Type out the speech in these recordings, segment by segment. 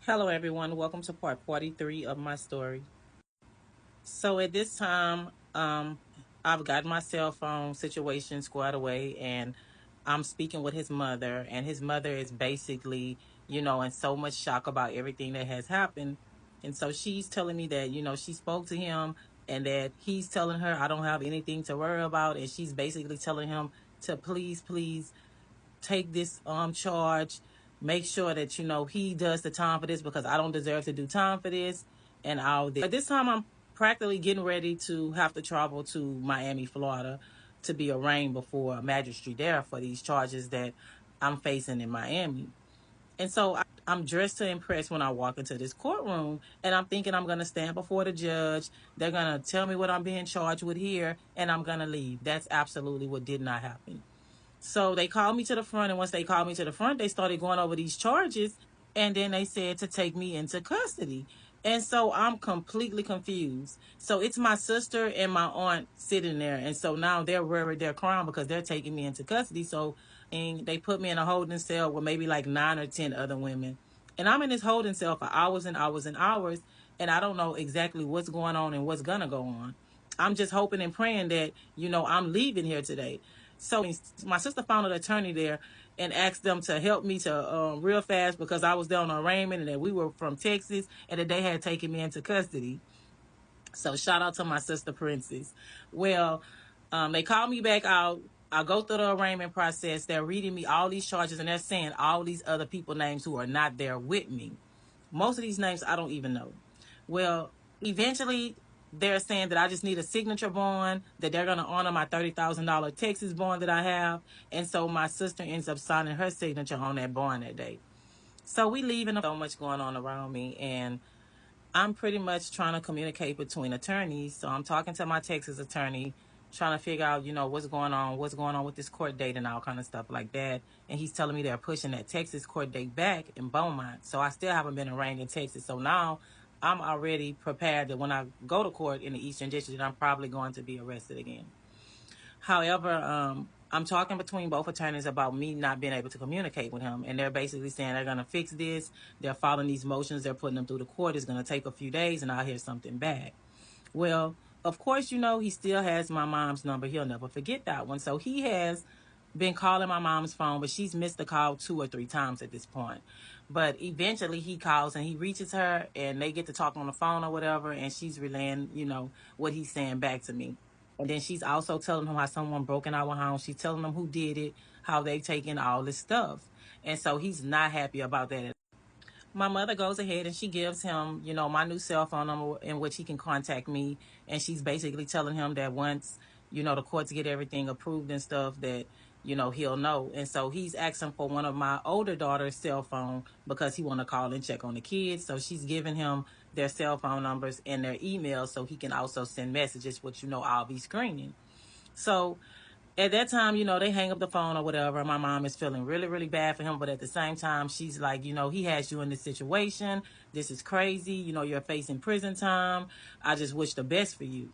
Hello, everyone. Welcome to part 43 of my story. So, at this time, I've got my cell phone situation squared away, and I'm speaking with his mother. And his mother is basically, in so much shock about everything that has happened. And so she's telling me that, she spoke to him and that he's telling her, I don't have anything to worry about. And she's basically telling him to please, please take this charge, make sure that he does the time for this because I don't deserve to do time for this and all this. At this time I'm practically getting ready to have to travel to Miami, Florida to be arraigned before a magistrate there for these charges that I'm facing in Miami. And so I'm dressed to impress when I walk into this courtroom, and I'm thinking I'm going to stand before the judge. They're going to tell me what I'm being charged with here, and I'm going to leave. That's absolutely what did not happen. So they called me to the front, and once they called me to the front, they started going over these charges, and then they said to take me into custody. And so I'm completely confused. So it's my sister and my aunt sitting there, and so now they're worried, they're crying because they're taking me into custody. So and they put me in a holding cell with maybe like 9 or 10 other women, and I'm in this holding cell for hours and hours and hours, and I don't know exactly what's going on and what's gonna go on. I'm just hoping and praying that I'm leaving here today. So my sister found an attorney there and asked them to help me to real fast because I was there on arraignment and that we were from Texas and that they had taken me into custody. So shout out to my sister Princess. Well, they called me back out. I go through the arraignment process. They're reading me all these charges and they're saying all these other people names who are not there with me. Most of these names I don't even know. Well, eventually they're saying that I just need a signature bond, that they're going to honor my $30,000 Texas bond that I have. And so my sister ends up signing her signature on that bond that day. So we leaving so much going on around me, and I'm pretty much trying to communicate between attorneys. So I'm talking to my Texas attorney, trying to figure out, what's going on with this court date and all kind of stuff like that. And he's telling me they're pushing that Texas court date back in Beaumont. So I still haven't been arraigned in Texas. So now I'm already prepared that when I go to court in the Eastern District, I'm probably going to be arrested again. However, I'm talking between both attorneys about me not being able to communicate with him, and they're basically saying they're going to fix this. They're following these motions. They're putting them through the court. It's going to take a few days, and I'll hear something back. Well, of course, he still has my mom's number. He'll never forget that one. So he has been calling my mom's phone, but she's missed the call 2 or 3 times at this point. But eventually he calls and he reaches her and they get to talk on the phone or whatever, and she's relaying, what he's saying back to me. And then she's also telling him how someone broke in our house. She's telling him who did it, how they've taken all this stuff. And so he's not happy about that. My mother goes ahead and she gives him, my new cell phone number in which he can contact me. And she's basically telling him that once, the courts get everything approved and stuff, that, he'll know. And so he's asking for one of my older daughter's cell phone because he want to call and check on the kids. So she's giving him their cell phone numbers and their emails so he can also send messages, which, I'll be screening. So at that time, they hang up the phone or whatever. My mom is feeling really, really bad for him. But at the same time, she's like, he has you in this situation. This is crazy. You're facing prison time. I just wish the best for you.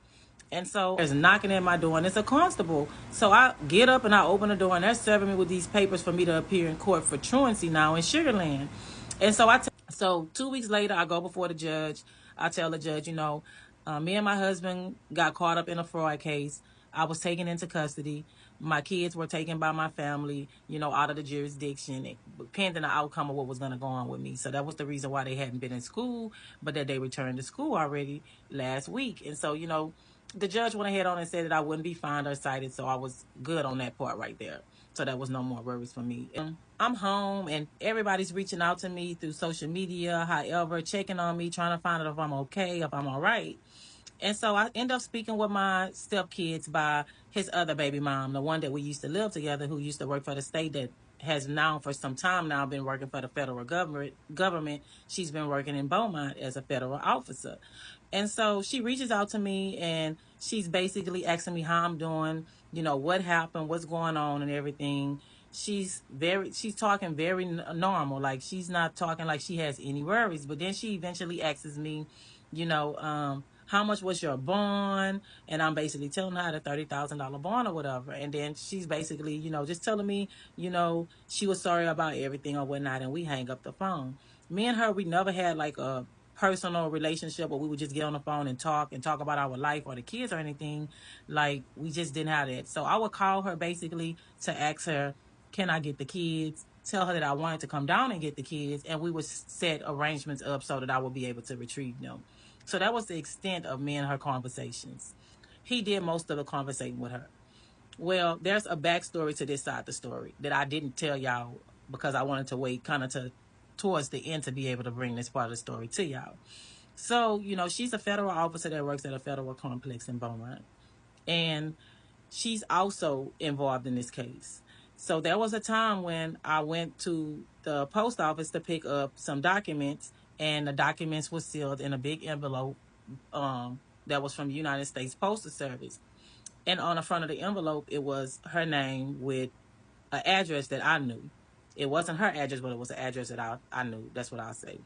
And so there's knocking at my door, and it's a constable. So I get up and I open the door, and they're serving me with these papers for me to appear in court for truancy now in Sugarland. And so so 2 weeks later, I go before the judge. I tell the judge, me and my husband got caught up in a fraud case. I was taken into custody. My kids were taken by my family, out of the jurisdiction, pending the outcome of what was going to go on with me. So that was the reason why they hadn't been in school, but that they returned to school already last week. And so, the judge went ahead on and said that I wouldn't be fined or cited. So I was good on that part right there. So there was no more worries for me. I'm home and everybody's reaching out to me through social media, however, checking on me, trying to find out if I'm okay, if I'm all right. And so I end up speaking with my stepkids by his other baby mom, the one that we used to live together, who used to work for the state, that has now for some time now been working for the federal government. She's been working in Beaumont as a federal officer. And so she reaches out to me and she's basically asking me how I'm doing, what happened, what's going on and everything. She's talking very normal. Like she's not talking like she has any worries. But then she eventually asks me, how much was your bond? And I'm basically telling her the $30,000 bond or whatever. And then she's basically, just telling me, she was sorry about everything or whatnot. And we hang up the phone. Me and her, we never had like a personal relationship where we would just get on the phone and talk about our life or the kids or anything. Like we just didn't have that. So I would call her basically to ask her, can I get the kids? Tell her that I wanted to come down and get the kids, and we would set arrangements up so that I would be able to retrieve them. So that was the extent of me and her conversations. He did most of the conversating with her. Well, there's a backstory to this side of the story that I didn't tell y'all because I wanted to wait kind of to towards the end to be able to bring this part of the story to y'all. So, she's a federal officer that works at a federal complex in Beaumont. And she's also involved in this case. So there was a time when I went to the post office to pick up some documents, and the documents were sealed in a big envelope that was from the United States Postal Service. And on the front of the envelope, it was her name with an address that I knew. It wasn't her address, but it was an address that I knew. That's what I'll say.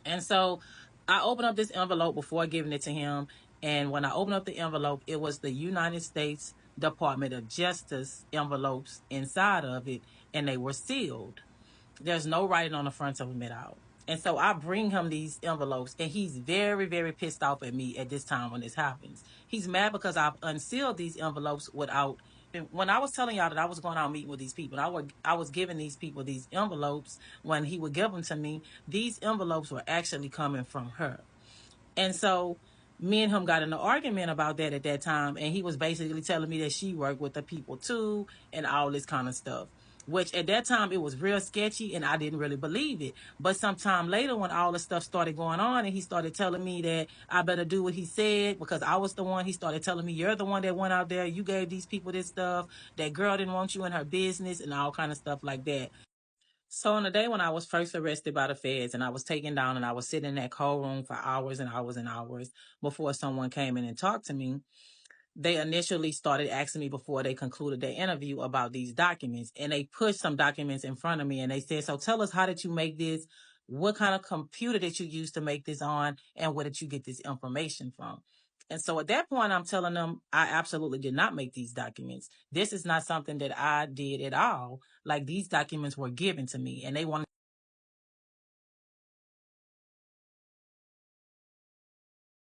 And so I opened up this envelope before giving it to him. And when I opened up the envelope, it was the United States Department of Justice envelopes inside of it, and they were sealed. There's no writing on the front of them at all. And so I bring him these envelopes, and he's very, very pissed off at me at this time when this happens. He's mad because I've unsealed these envelopes without. When I was telling y'all that I was going out meeting with these people, I was giving these people these envelopes when he would give them to me. These envelopes were actually coming from her. And so me and him got in an argument about that at that time. And he was basically telling me that she worked with the people too and all this kind of stuff. Which at that time it was real sketchy and I didn't really believe it. But sometime later when all the stuff started going on and he started telling me that I better do what he said because I was the one, he started telling me, you're the one that went out there, you gave these people this stuff, that girl didn't want you in her business and all kind of stuff like that. So on the day when I was first arrested by the feds and I was taken down and I was sitting in that cold room for hours and hours and hours before someone came in and talked to me, they initially started asking me before they concluded their interview about these documents. And they pushed some documents in front of me and they said, so tell us, how did you make this? What kind of computer did you use to make this on? And where did you get this information from? And so at that point, I'm telling them I absolutely did not make these documents. This is not something that I did at all. Like these documents were given to me and they wanted